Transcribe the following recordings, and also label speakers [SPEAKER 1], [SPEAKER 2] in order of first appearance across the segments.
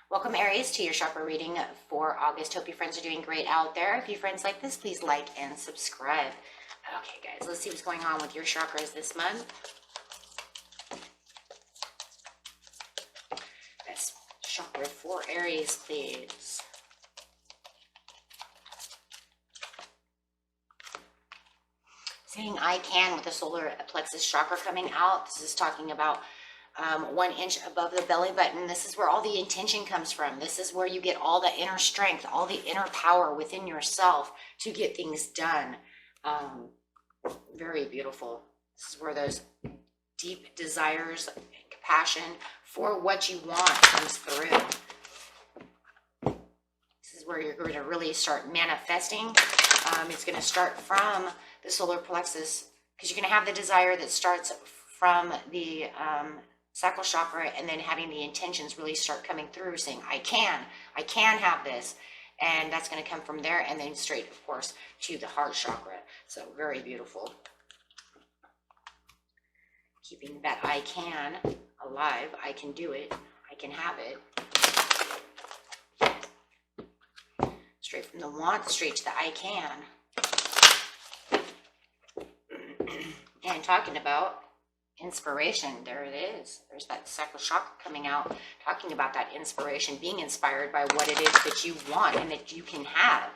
[SPEAKER 1] Welcome, Aries, to your chakra reading for August. Hope your friends are doing great out there. If you friends like this, please like and subscribe. Okay, guys, let's see what's going on with your chakras this month. Best chakra for Aries, please. Saying I can with the solar plexus chakra coming out. This is talking about 1 inch above the belly button. This is where all the intention comes from. This is where you get all the inner strength, all the inner power within yourself to get things done. Very beautiful. This is where those deep desires and compassion for what you want comes through. This is where you're going to really start manifesting. It's going to start from the solar plexus, because you're going to have the desire that starts from the sacral chakra, and then having the intentions really start coming through, saying I can have this, and that's going to come from there, and then straight, of course, to the heart chakra. So very beautiful. Keeping that I can alive. I can do it. I can have it. Straight from the want, straight to the I can. And talking about inspiration, there it is. There's that sacral chakra coming out, talking about that inspiration, being inspired by what it is that you want and that you can have.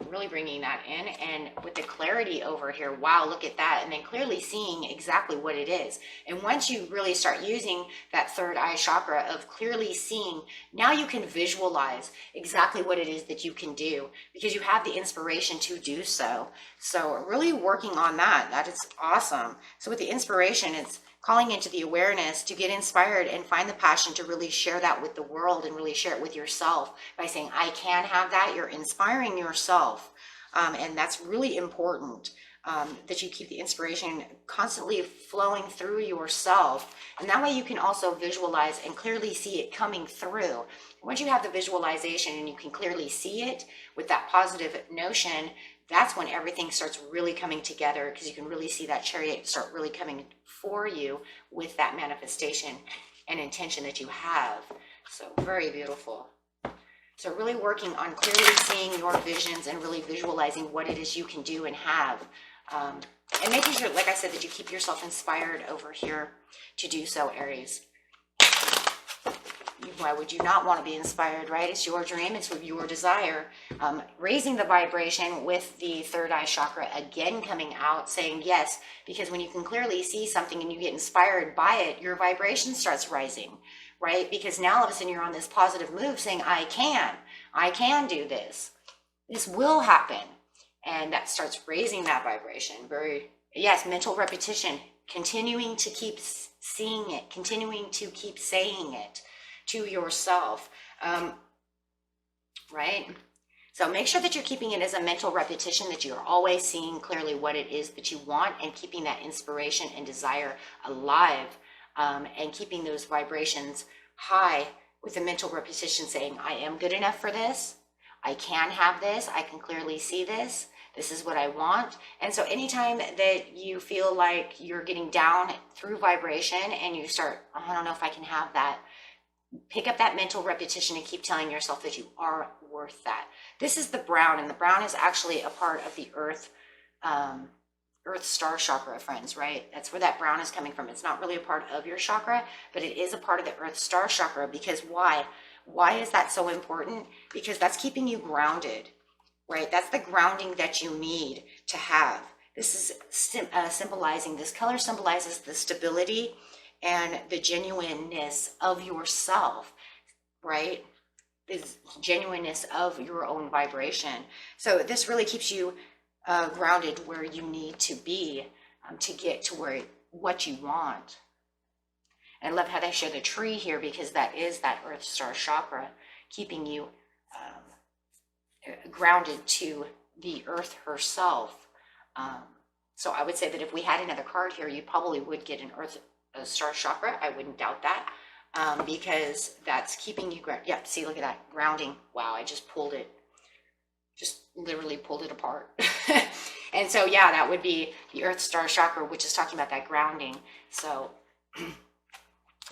[SPEAKER 1] Really bringing that in, and with the clarity over here, wow, look at that, and then clearly seeing exactly what it is. And once you really start using that third eye chakra of clearly seeing, now you can visualize exactly what it is that you can do, because you have the inspiration to do so. So really working on that, that is awesome. So with the inspiration, it's calling into the awareness to get inspired and find the passion to really share that with the world, and really share it with yourself by saying, I can have that. You're inspiring yourself. And that's really important, that you keep the inspiration constantly flowing through yourself. And that way you can also visualize and clearly see it coming through. Once you have the visualization and you can clearly see it with that positive notion, that's when everything starts really coming together, because you can really see that chariot start really coming for you with that manifestation and intention that you have. So very beautiful. So really working on clearly seeing your visions and really visualizing what it is you can do and have. And making sure, like I said, that you keep yourself inspired over here to do so, Aries. Why would you not want to be inspired, right? It's your dream. It's your desire. Raising the vibration with the third eye chakra again coming out, saying yes, because when you can clearly see something and you get inspired by it, your vibration starts rising, right? Because now all of a sudden you're on this positive move saying, I can do this. This will happen. And that starts raising that vibration. Yes, mental repetition, continuing to keep seeing it, continuing to keep saying it to yourself, right? So make sure that you're keeping it as a mental repetition, that you're always seeing clearly what it is that you want, and keeping that inspiration and desire alive, and keeping those vibrations high with the mental repetition, saying, I am good enough for this. I can have this. I can clearly see this. This is what I want. And so anytime that you feel like you're getting down through vibration and you start, oh, I don't know if I can have that, pick up that mental repetition and keep telling yourself that you are worth that. This is the brown, and the brown is actually a part of the earth star chakra, friends, right? That's where that brown is coming from. It's not really a part of your chakra, but it is a part of the earth star chakra. Because why? Why is that so important? Because that's keeping you grounded, right? That's the grounding that you need to have. This is symbolizing, this color symbolizes the stability and the genuineness of yourself, right? This genuineness of your own vibration. So this really keeps you grounded where you need to be, to get to what you want. And I love how they show the tree here, because that is that earth star chakra, keeping you grounded to the earth herself. So I would say that if we had another card here, you probably would get an earth star chakra. I wouldn't doubt that, because that's keeping you grounded. Yep, see, look at that grounding. Wow, I just pulled it, just literally pulled it apart. And so yeah, that would be the earth star chakra, which is talking about that grounding. So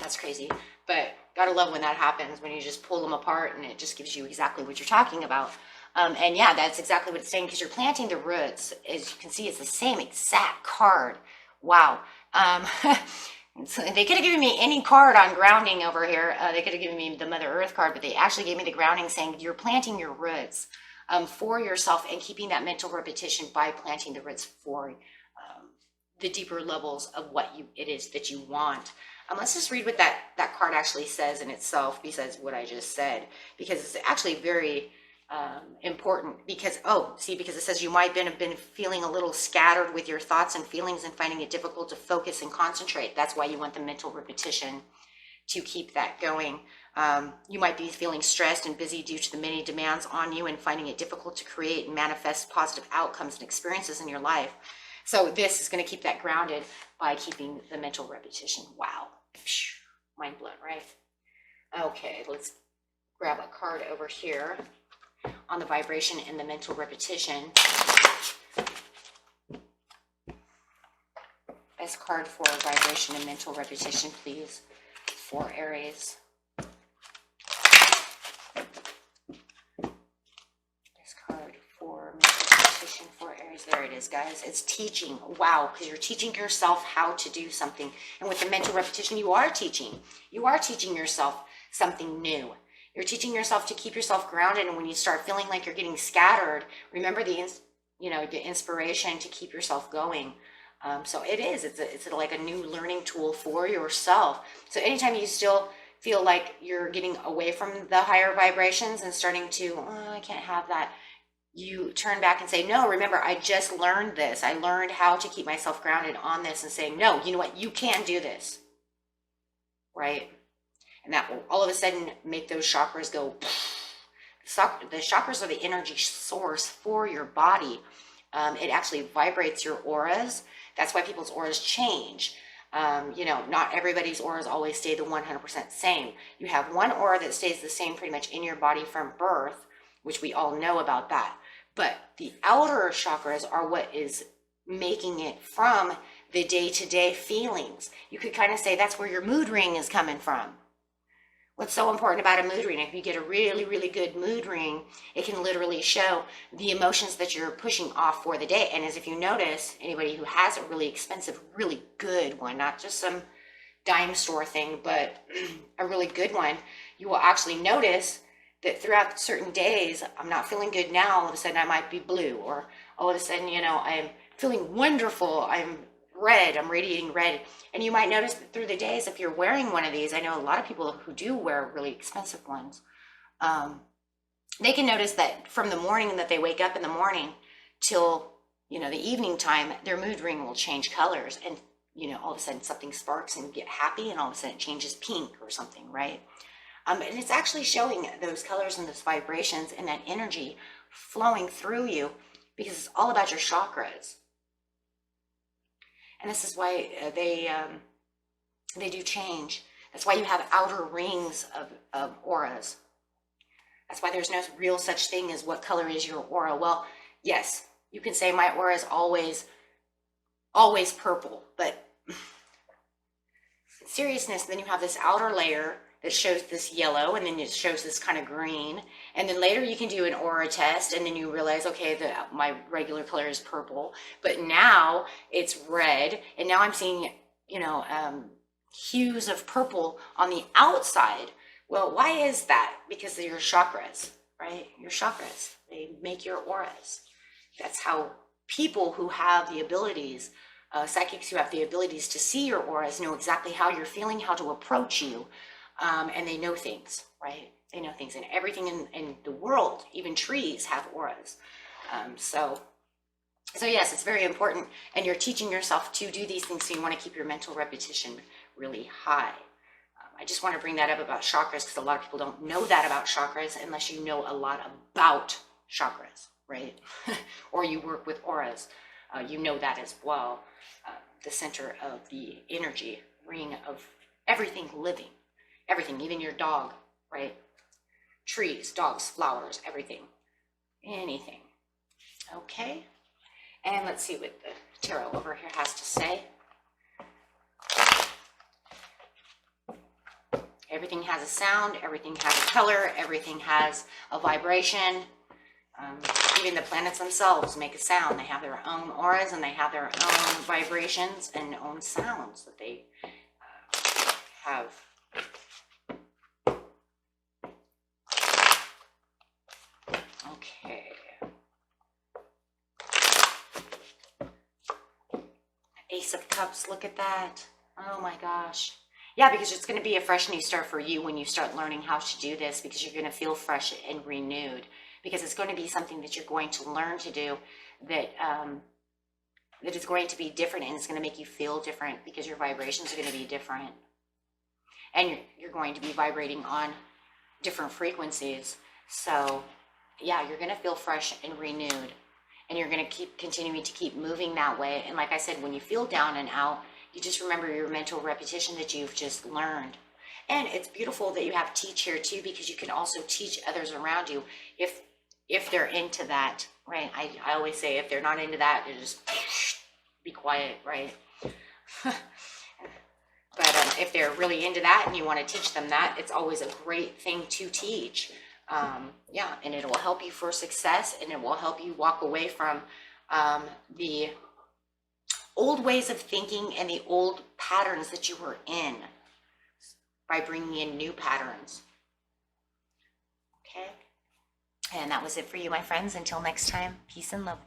[SPEAKER 1] that's crazy. but gotta love when that happens, when you just pull them apart and it just gives you exactly what you're talking about. And yeah, that's exactly what it's saying, because you're planting the roots. As you can see, it's the same exact card. Wow. So they could have given me any card on grounding over here. They could have given me the Mother Earth card, but they actually gave me the grounding, saying you're planting your roots for yourself and keeping that mental repetition by planting the roots for the deeper levels of what it is that you want. Let's just read what that card actually says in itself, besides what I just said, because it's actually very important. Because because it says you might have been feeling a little scattered with your thoughts and feelings and finding it difficult to focus and concentrate. That's why you want the mental repetition to keep that going. You might be feeling stressed and busy due to the many demands on you and finding it difficult to create and manifest positive outcomes and experiences in your life. So this is going to keep that grounded by keeping the mental repetition. Wow. Mind blown, right? Okay, let's grab a card over here on the vibration and the mental repetition. Best card for vibration and mental repetition, please, for Aries. Best card for mental repetition for Aries. There it is, guys. It's teaching. Wow, because you're teaching yourself how to do something. And with the mental repetition, you are teaching. You are teaching yourself something new. You're teaching yourself to keep yourself grounded, and when you start feeling like you're getting scattered, remember the inspiration to keep yourself going. So it's like a new learning tool for yourself. So anytime you still feel like you're getting away from the higher vibrations and starting to, I can't have that, you turn back and say, no, remember, I just learned this. I learned how to keep myself grounded on this, and saying, no, you know what, you can do this, right? And that will all of a sudden make those chakras go. The chakras are the energy source for your body. It actually vibrates your auras. That's why people's auras change. Not everybody's auras always stay the 100% same. You have one aura that stays the same pretty much in your body from birth, which we all know about that. But the outer chakras are what is making it from the day-to-day feelings. You could kind of say that's where your mood ring is coming from. What's so important about a mood ring? If you get a really, really good mood ring, it can literally show the emotions that you're pushing off for the day. And as if you notice, anybody who has a really expensive, really good one, not just some dime store thing, but a really good one, you will actually notice that throughout certain days, I'm not feeling good now. All of a sudden, I might be blue. Or all of a sudden, I'm feeling wonderful. I'm red, I'm radiating red. And you might notice that through the days, if you're wearing one of these, I know a lot of people who do wear really expensive ones, they can notice that from the morning that they wake up in the morning till, the evening time, their mood ring will change colors. And, all of a sudden something sparks and you get happy, and all of a sudden it changes pink or something, right? And it's actually showing those colors and those vibrations and that energy flowing through you, because it's all about your chakras. And this is why they do change. That's why you have outer rings of auras. That's why there's no real such thing as what color is your aura. Well, yes, you can say my aura is always purple, but in seriousness, then you have this outer layer that shows this yellow, and then it shows this kind of green. And then later you can do an aura test, and then you realize, okay, my regular color is purple, but now it's red, and now I'm seeing, hues of purple on the outside. Well, why is that? Because of your chakras, right? Your chakras, they make your auras. That's how people who have the abilities, psychics who have the abilities to see your auras, know exactly how you're feeling, how to approach you. And they know things, right? They know things, and everything in the world, even trees, have auras. So yes, it's very important, and you're teaching yourself to do these things, so you want to keep your mental repetition really high. I just want to bring that up about chakras, because a lot of people don't know that about chakras unless you know a lot about chakras, right? Or you work with auras. You know that as well. The center of the energy ring of everything living. Everything, even your dog, right? Trees, dogs, flowers, everything, anything. Okay, and let's see what the tarot over here has to say. Everything has a sound, everything has a color, everything has a vibration. Even the planets themselves make a sound. They have their own auras and they have their own vibrations and own sounds that they have. Okay. Ace of Cups, look at that. Oh my gosh. Yeah, because it's going to be a fresh new start for you when you start learning how to do this, because you're going to feel fresh and renewed, because it's going to be something that you're going to learn to do that that is going to be different, and it's going to make you feel different because your vibrations are going to be different. And you're going to be vibrating on different frequencies. So yeah, you're going to feel fresh and renewed, and you're going to keep continuing to keep moving that way. And like I said, when you feel down and out, you just remember your mental repetition that you've just learned. And it's beautiful that you have teach here too, because you can also teach others around you if they're into that, right? I always say if they're not into that, you just be quiet, right? But if they're really into that and you want to teach them that, it's always a great thing to teach. Yeah, and it will help you for success, and it will help you walk away from the old ways of thinking and the old patterns that you were in by bringing in new patterns. Okay? And that was it for you, my friends. Until next time, peace and love.